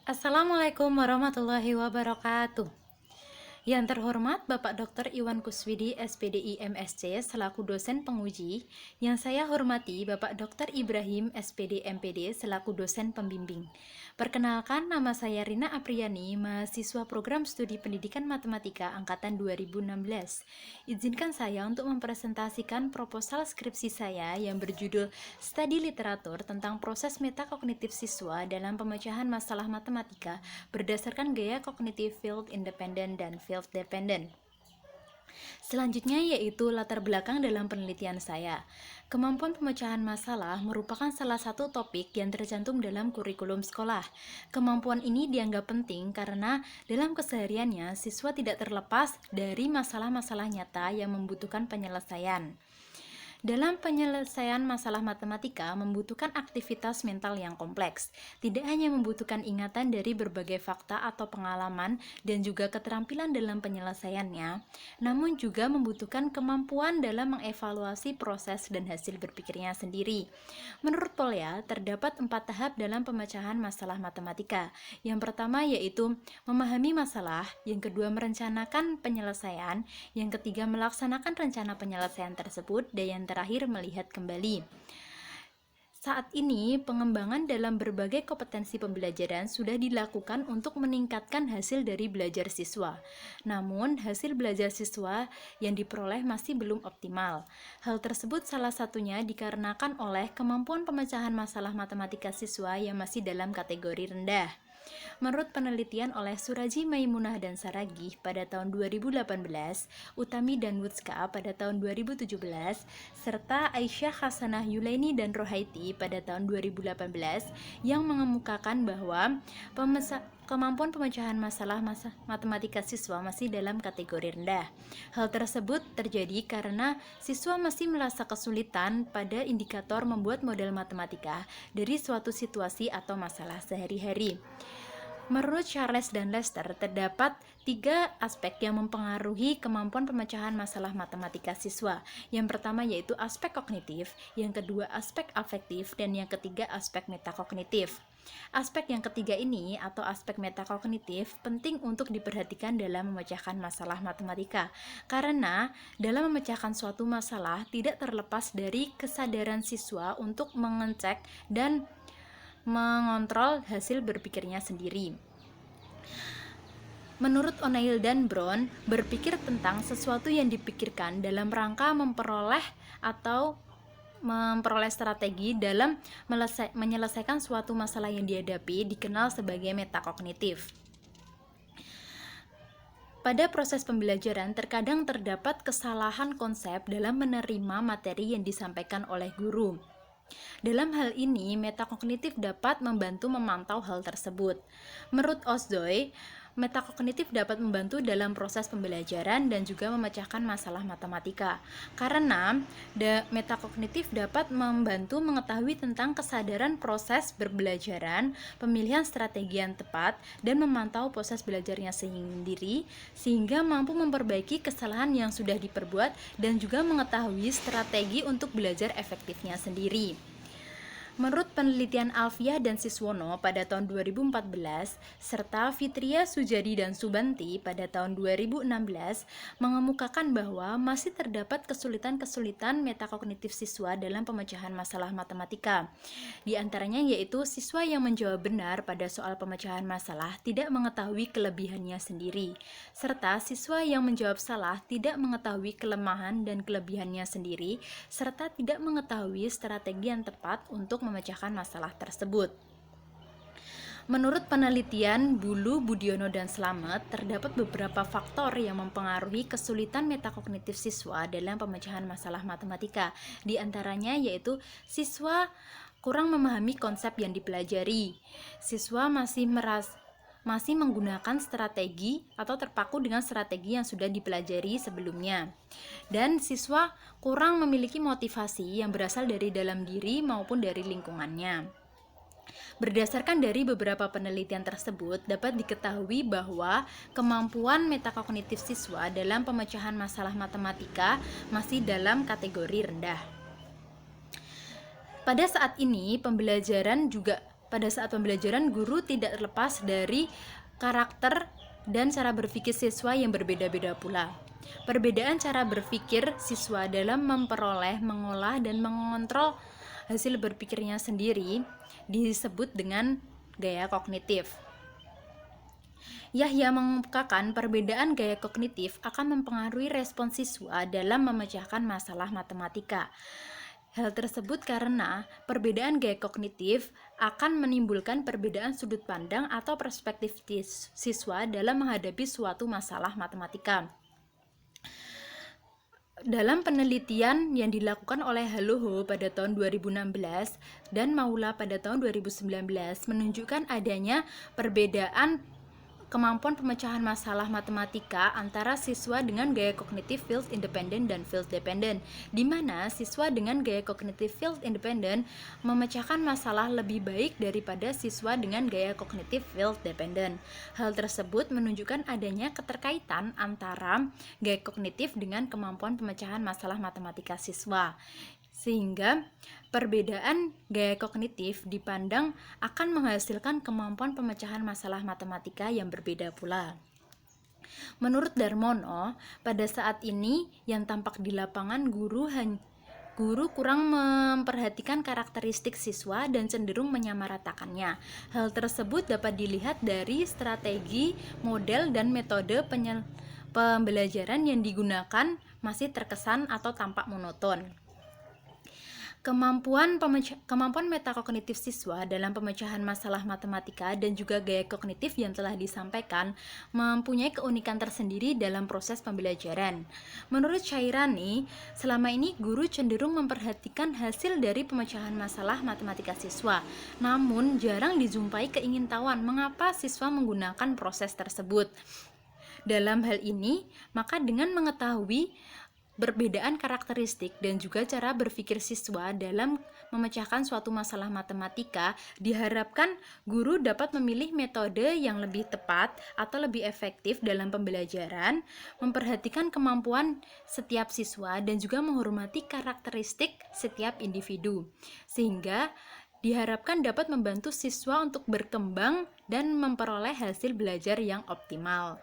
Assalamualaikum warahmatullahi wabarakatuh. Yang terhormat Bapak Dr. Iwan Kuswidi, SPDI MSc, selaku dosen penguji. Yang saya hormati Bapak Dr. Ibrahim, SPD MPD, selaku dosen pembimbing. Perkenalkan, nama saya Rina Apriani, mahasiswa program studi pendidikan matematika angkatan 2016. Izinkan saya untuk mempresentasikan proposal skripsi saya yang berjudul Studi Literatur tentang proses metakognitif siswa dalam pemecahan masalah matematika berdasarkan gaya kognitif field independent dan field dependent. Selanjutnya yaitu latar belakang dalam penelitian saya. Kemampuan pemecahan masalah merupakan salah satu topik yang tercantum dalam kurikulum sekolah. Kemampuan ini dianggap penting karena dalam kesehariannya siswa tidak terlepas dari masalah-masalah nyata yang membutuhkan penyelesaian. Dalam penyelesaian masalah matematika membutuhkan aktivitas mental yang kompleks. Tidak hanya membutuhkan ingatan dari berbagai fakta atau pengalaman dan juga keterampilan dalam penyelesaiannya, namun juga membutuhkan kemampuan dalam mengevaluasi proses dan hasil berpikirnya sendiri. Menurut Polya, terdapat 4 tahap dalam pemecahan masalah matematika. Yang pertama yaitu memahami masalah, yang kedua merencanakan penyelesaian, yang ketiga melaksanakan rencana penyelesaian tersebut, dan yang terakhir melihat kembali. Saat ini, pengembangan dalam berbagai kompetensi pembelajaran sudah dilakukan untuk meningkatkan hasil dari belajar siswa. Namun, hasil belajar siswa yang diperoleh masih belum optimal. Hal tersebut salah satunya dikarenakan oleh kemampuan pemecahan masalah matematika siswa yang masih dalam kategori rendah. Menurut penelitian oleh Suraji Maimunah dan Saragih pada tahun 2018, Utami dan Wutska pada tahun 2017, serta Aisyah Hasanah Yulaini dan Rohaiti pada tahun 2018 yang mengemukakan bahwa kemampuan pemecahan masalah matematika siswa masih dalam kategori rendah. Hal tersebut terjadi karena siswa masih merasa kesulitan pada indikator membuat model matematika dari suatu situasi atau masalah sehari-hari. Menurut Charles dan Lester, terdapat 3 aspek yang mempengaruhi kemampuan pemecahan masalah matematika siswa. Yang pertama yaitu aspek kognitif, yang kedua aspek afektif, dan yang ketiga aspek metakognitif. Aspek yang ketiga ini atau aspek metakognitif penting untuk diperhatikan dalam memecahkan masalah matematika, karena dalam memecahkan suatu masalah tidak terlepas dari kesadaran siswa untuk mengecek dan mengontrol hasil berpikirnya sendiri. Menurut O'Neill dan Brown, berpikir tentang sesuatu yang dipikirkan dalam rangka memperoleh strategi dalam menyelesaikan suatu masalah yang dihadapi dikenal sebagai metakognitif. Pada proses pembelajaran, terkadang terdapat kesalahan konsep dalam menerima materi yang disampaikan oleh guru. Dalam hal ini, metakognitif dapat membantu memantau hal tersebut. Menurut Osdoy, metakognitif dapat membantu dalam proses pembelajaran dan juga memecahkan masalah matematika. Karena metakognitif dapat membantu mengetahui tentang kesadaran proses berbelajaran, pemilihan strategi yang tepat, dan memantau proses belajarnya sendiri, sehingga mampu memperbaiki kesalahan yang sudah diperbuat dan juga mengetahui strategi untuk belajar efektifnya sendiri. Menurut penelitian Alfiah dan Siswono pada tahun 2014, serta Fitria Sujadi dan Subanti pada tahun 2016, mengemukakan bahwa masih terdapat kesulitan-kesulitan metakognitif siswa dalam pemecahan masalah matematika. Di antaranya yaitu siswa yang menjawab benar pada soal pemecahan masalah tidak mengetahui kelebihannya sendiri, serta siswa yang menjawab salah tidak mengetahui kelemahan dan kelebihannya sendiri, serta tidak mengetahui strategi yang tepat untuk memecahkan masalah tersebut. Menurut penelitian Bulu, Budiono, dan Slamet, terdapat beberapa faktor yang mempengaruhi kesulitan metakognitif siswa dalam pemecahan masalah matematika. Di antaranya yaitu siswa kurang memahami konsep yang dipelajari, siswa masih menggunakan strategi atau terpaku dengan strategi yang sudah dipelajari sebelumnya, dan siswa kurang memiliki motivasi yang berasal dari dalam diri maupun dari lingkungannya. Berdasarkan dari beberapa penelitian tersebut, dapat diketahui bahwa kemampuan metakognitif siswa dalam pemecahan masalah matematika masih dalam kategori rendah. Pada saat ini, pembelajaran juga pada saat pembelajaran guru tidak terlepas dari karakter dan cara berpikir siswa yang berbeda-beda pula. Perbedaan cara berpikir siswa dalam memperoleh, mengolah, dan mengontrol hasil berpikirnya sendiri disebut dengan gaya kognitif. Yahya mengungkapkan perbedaan gaya kognitif akan mempengaruhi respons siswa dalam memecahkan masalah matematika. Hal tersebut karena perbedaan gaya kognitif akan menimbulkan perbedaan sudut pandang atau perspektif siswa dalam menghadapi suatu masalah matematika. Dalam penelitian yang dilakukan oleh Haloho pada tahun 2016 dan Maula pada tahun 2019 menunjukkan adanya perbedaan kemampuan pemecahan masalah matematika antara siswa dengan gaya kognitif field independent dan field dependent, di mana siswa dengan gaya kognitif field independent memecahkan masalah lebih baik daripada siswa dengan gaya kognitif field dependent. Hal tersebut menunjukkan adanya keterkaitan antara gaya kognitif dengan kemampuan pemecahan masalah matematika siswa, sehingga perbedaan gaya kognitif dipandang akan menghasilkan kemampuan pemecahan masalah matematika yang berbeda pula. Menurut Darmono, pada saat ini yang tampak di lapangan guru kurang memperhatikan karakteristik siswa dan cenderung menyamaratakannya. Hal tersebut dapat dilihat dari strategi, model, dan metode pembelajaran yang digunakan masih terkesan atau tampak monoton. Kemampuan metakognitif siswa dalam pemecahan masalah matematika dan juga gaya kognitif yang telah disampaikan mempunyai keunikan tersendiri dalam proses pembelajaran. Menurut Syairani, selama ini guru cenderung memperhatikan hasil dari pemecahan masalah matematika siswa, namun jarang dijumpai keingintahuan mengapa siswa menggunakan proses tersebut. Dalam hal ini, maka dengan mengetahui perbedaan karakteristik dan juga cara berpikir siswa dalam memecahkan suatu masalah matematika, diharapkan guru dapat memilih metode yang lebih tepat atau lebih efektif dalam pembelajaran, memperhatikan kemampuan setiap siswa dan juga menghormati karakteristik setiap individu, sehingga diharapkan dapat membantu siswa untuk berkembang dan memperoleh hasil belajar yang optimal.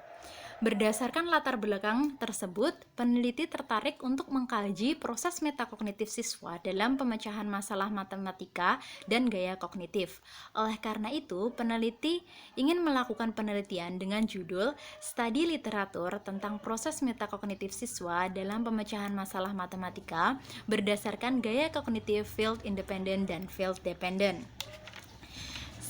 Berdasarkan latar belakang tersebut, peneliti tertarik untuk mengkaji proses metakognitif siswa dalam pemecahan masalah matematika dan gaya kognitif. Oleh karena itu, peneliti ingin melakukan penelitian dengan judul Studi Literatur tentang proses metakognitif siswa dalam pemecahan masalah matematika berdasarkan gaya kognitif field independent dan field dependent.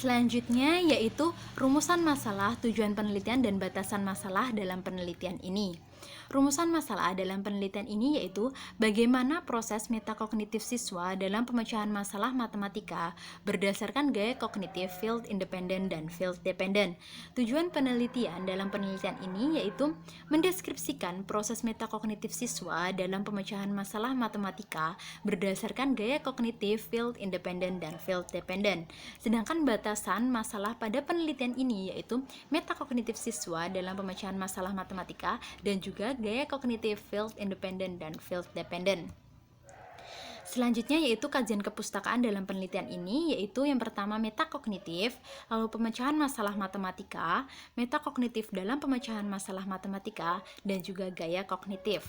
Selanjutnya yaitu rumusan masalah, tujuan penelitian, dan batasan masalah dalam penelitian ini. Rumusan masalah dalam penelitian ini yaitu bagaimana proses metakognitif siswa dalam pemecahan masalah matematika berdasarkan gaya kognitif field independent dan field dependent. Tujuan penelitian dalam penelitian ini yaitu mendeskripsikan proses metakognitif siswa dalam pemecahan masalah matematika berdasarkan gaya kognitif field independent dan field dependent. Sedangkan batasan masalah pada penelitian ini yaitu metakognitif siswa dalam pemecahan masalah matematika dan juga gaya kognitif field independent dan field dependent. Selanjutnya yaitu kajian kepustakaan dalam penelitian ini, yaitu yang pertama metakognitif, lalu pemecahan masalah matematika, metakognitif dalam pemecahan masalah matematika, dan juga gaya kognitif.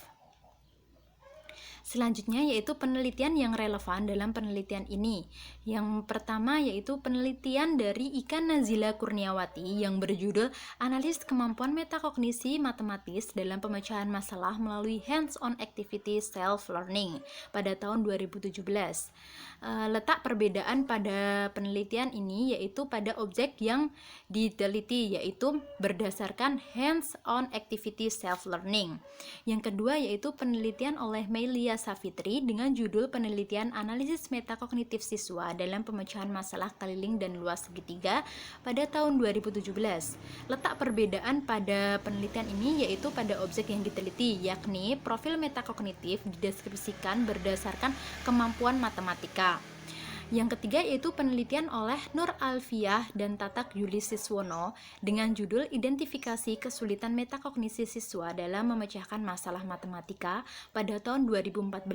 Selanjutnya yaitu penelitian yang relevan dalam penelitian ini. Yang pertama yaitu penelitian dari Ika Nazila Kurniawati yang berjudul Analisis Kemampuan Metakognisi Matematis dalam Pemecahan Masalah Melalui Hands-on Activity Self-Learning pada tahun 2017. Letak perbedaan pada penelitian ini yaitu pada objek yang diteliti, yaitu berdasarkan hands-on activity self-learning. Yang kedua yaitu penelitian oleh Melia Savitri dengan judul penelitian analisis metakognitif siswa dalam pemecahan masalah keliling dan luas segitiga pada tahun 2017. Letak perbedaan pada penelitian ini yaitu pada objek yang diteliti, yakni profil metakognitif dideskripsikan berdasarkan kemampuan matematika. Yang ketiga yaitu penelitian oleh Nur Alfiah dan Tatak Yulisiswono dengan judul Identifikasi Kesulitan Metakognisi Siswa dalam Memecahkan Masalah Matematika pada tahun 2014.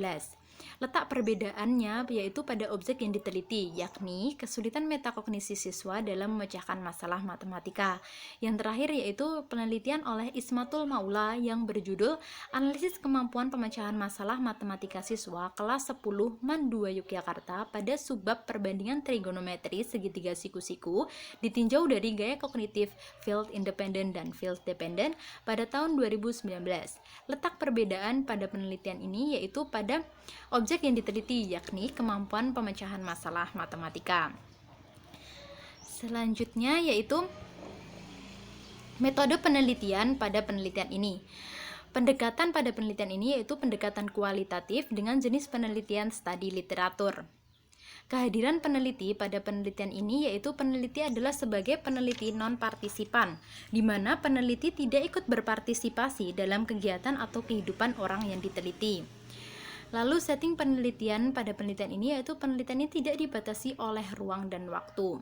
Letak perbedaannya yaitu pada objek yang diteliti, yakni kesulitan metakognisi siswa dalam memecahkan masalah matematika. Yang terakhir yaitu penelitian oleh Ismatul Maula yang berjudul Analisis Kemampuan Pemecahan Masalah Matematika Siswa kelas 10 MAN 2 Yogyakarta pada subbab perbandingan trigonometri segitiga siku-siku ditinjau dari gaya kognitif field independent dan field dependent pada tahun 2019. Letak perbedaan pada penelitian ini yaitu pada objek yang diteliti, yakni kemampuan pemecahan masalah matematika. Selanjutnya yaitu metode penelitian pada penelitian ini. Pendekatan pada penelitian ini yaitu pendekatan kualitatif dengan jenis penelitian studi literatur. Kehadiran peneliti pada penelitian ini yaitu peneliti adalah sebagai peneliti non-partisipan, di mana peneliti tidak ikut berpartisipasi dalam kegiatan atau kehidupan orang yang diteliti. Lalu setting penelitian pada penelitian ini yaitu penelitian ini tidak dibatasi oleh ruang dan waktu.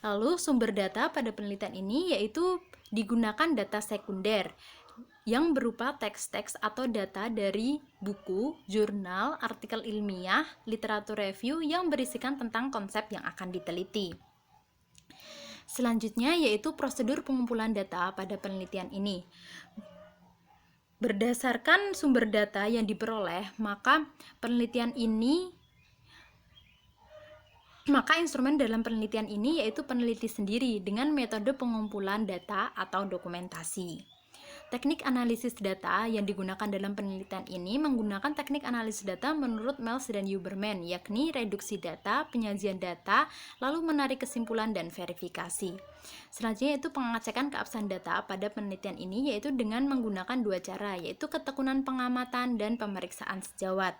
Lalu sumber data pada penelitian ini yaitu digunakan data sekunder yang berupa teks-teks atau data dari buku, jurnal, artikel ilmiah, literatur review yang berisikan tentang konsep yang akan diteliti. Selanjutnya yaitu prosedur pengumpulan data pada penelitian ini. Berdasarkan sumber data yang diperoleh, maka instrumen dalam penelitian ini yaitu peneliti sendiri dengan metode pengumpulan data atau dokumentasi. Teknik analisis data yang digunakan dalam penelitian ini menggunakan teknik analisis data menurut Miles dan Huberman, yakni reduksi data, penyajian data, lalu menarik kesimpulan dan verifikasi. Selanjutnya yaitu pengecekan keabsahan data pada penelitian ini yaitu dengan menggunakan dua cara, yaitu ketekunan pengamatan dan pemeriksaan sejawat.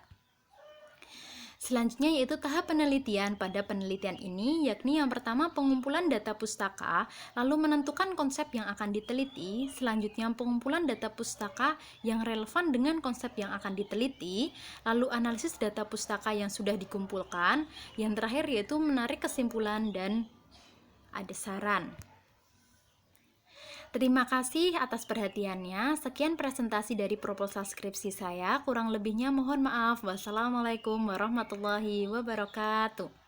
Selanjutnya yaitu tahap penelitian pada penelitian ini, yakni yang pertama pengumpulan data pustaka, lalu menentukan konsep yang akan diteliti, selanjutnya pengumpulan data pustaka yang relevan dengan konsep yang akan diteliti, lalu analisis data pustaka yang sudah dikumpulkan, yang terakhir yaitu menarik kesimpulan dan ada saran. Terima kasih atas perhatiannya. Sekian presentasi dari proposal skripsi saya. Kurang lebihnya mohon maaf. Wassalamualaikum warahmatullahi wabarakatuh.